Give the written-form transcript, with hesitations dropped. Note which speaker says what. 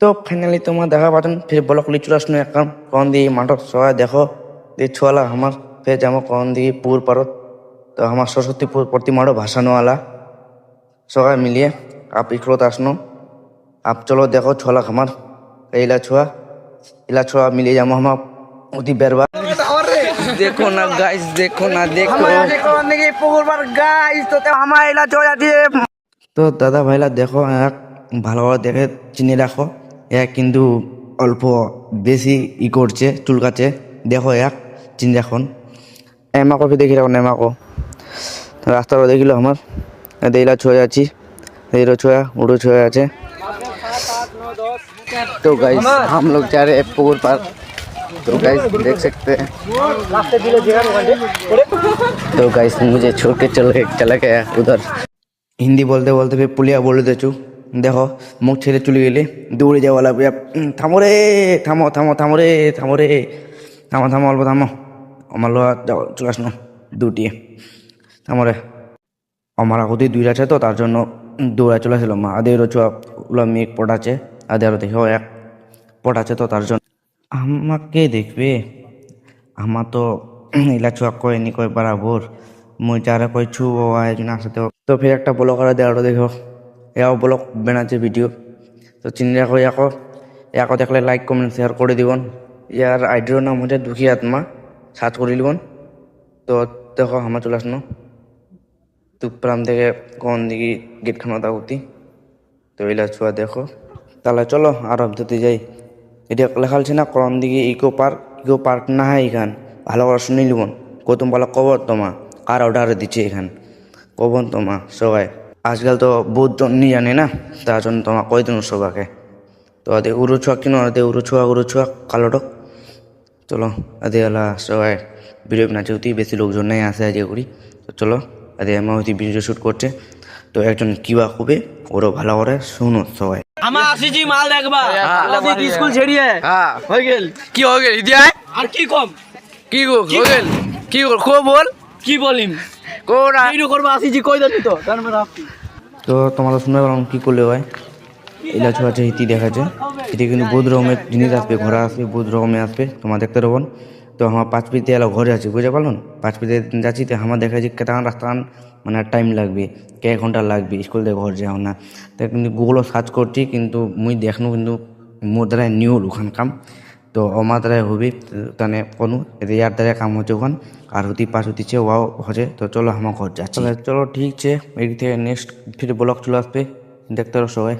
Speaker 1: তো ফাইনালি তোমার দেখা পাচ্ছেন ফির ব্লক লি চলে আসনো এখন কন দিয়ে মাঠক সবাই দেখো দিয়ে ছোয়ালা আমার ফের যাবো কন দিয়ে পুর পারত তো আমার সরস্বতীপুর প্রতিমারও ভাসানোওয়ালা সবাই মিলিয়ে আপ ইকড়ত আসনো আপ চলো দেখো ছোলা আমার ইলা ছোয়া মিলিয়ে যাবো আমার অতি বেরবা দেখো না গাইস দেখো না দেখো তো দাদা ভাইলা দেখো এক ভালোভাবে দেখে চিনে রাখো এক কিন্তু অল্প বেশি ই করছে চুলকাচ্ছে দেখো এক চিনি রাখুন এমাকো দেখি রাখুন এমাকো রাস্তাটা দেখিল আমার দেইলা ছুঁয়ে যাচ্ছি এইরো ছুঁয়া উড়ো ছুঁয়ে আছে तो गाइस हम लोग जा रहे हैं पुकुर पार तो गाइस देख सकते हैं तो गाइस मुझे छोड़ के चला गया उधर हिंदी बोलते बोलते फिर पुलिया बोल देचू देखो मुख छेड़े चले गए दौड़े जाओ वाला भैया थामो रे थामो थामो थामो रे थामो रे थामो थामो अल्प थामो আমার লোয়া যাও চলে আসনো দুটি থামো রে আমার আগতেই দুইটা আছে তো তার জন্য দৌড়া চলে আসলো মা আদেরও ছোয়া ওগুলো মেঘ পটাচ্ছে আদেরও দেখেও এক পটাচ্ছে তো তার জন্য আমাকে দেখবে আমার তো ইলা ছোয়া কয়নি কয় বরাবর মুই যারা কইছু ও একজন আসতে তো ফের একটা ব্লগ করে দেওয়াটা দেখো এও ব্লগ বানাচ্ছে ভিডিও তো চিনি রাখো এক দেখলে লাইক কমেন্ট শেয়ার করে দিবন ইয়ার আইডির নাম হচ্ছে দুঃখী আত্মা সার্চ করে দিবন তো দেখো আমার চলে আসনো তুপ্রাম থেকে কোন দিকে গেট খানো তাগুতি তো এলা ছোয়া দেখো তাহলে চলো আর অবধি যাই এটা লেখা আছে না কোন দিকে ইকো পার্ক না হয় এখান ভালো করে শুনে লিবন কতম বলা কবর তোমা কার অর্ডার দিচ্ছে এখান কবন তোমা সবাই আজকাল তো বহুত জনই জানে না তার জন্য তোমার কই দিন সবাইকে তো আদে উড়ো ছোয়া কিনো আদে উড়ো ছোয়া কালোটক চলো আদে এলা সবাই ভিডিও বানাচ্ছে অতি বেশি লোকজন নেই আসে আজকে করি তো চলো আদে আমার হয়তো ভিডিও শ্যুট করছে তো একজন কিবা কবে ওরও ভালো করে শুনো সবাই
Speaker 2: আমার আসিছি মাল দেখবা আসি স্কুল ছেড়িয়ে
Speaker 3: হ্যাঁ
Speaker 2: হয়ে গেল
Speaker 3: কি হয়ে গেল ইদিয়ায়
Speaker 2: আর কি কম
Speaker 3: কি গো হয়ে গেল কি গো কো বল
Speaker 2: কি বলিম
Speaker 3: কোরা
Speaker 2: ভিডিও করবা আসিছি কই দিন তো তার মানে
Speaker 1: তো তোমরা শুনে গেলাম কী করলে হয় এলা ছোয়া আছে হিতি দেখাচ্ছে এটি কিন্তু বহুত রকমের জিনিস আসবে ঘোরা আসবে বহুত রকমের আসবে তোমার দেখতে রবন তো আমার 5 পিতে এলা ঘরে আছে বুঝতে পারলেন 5 পিতে যাচ্ছি তো আমার দেখা যাচ্ছে কেতান রাস্তা মানে টাইম লাগবে কে ঘন্টা লাগবে স্কুল থেকে ঘর যাও না তো কিন্তু গুগলও সার্চ করছি কিন্তু মুই দেখনো কিন্তু মোর দ্বারা নিউ ওখান কাম তো আমার দ্বারা হবি তানে কোনো ইয়ার দ্বারা কাম হচ্ছে ওখান আর পাশ হতিছে ওয়াও হচ্ছে তো চলো আমার ঘর যাচ্ছে চলো ঠিক আছে এই থেকে নেক্সট ফির ব্লগ চলে আসবে দেখতে রো সবাই।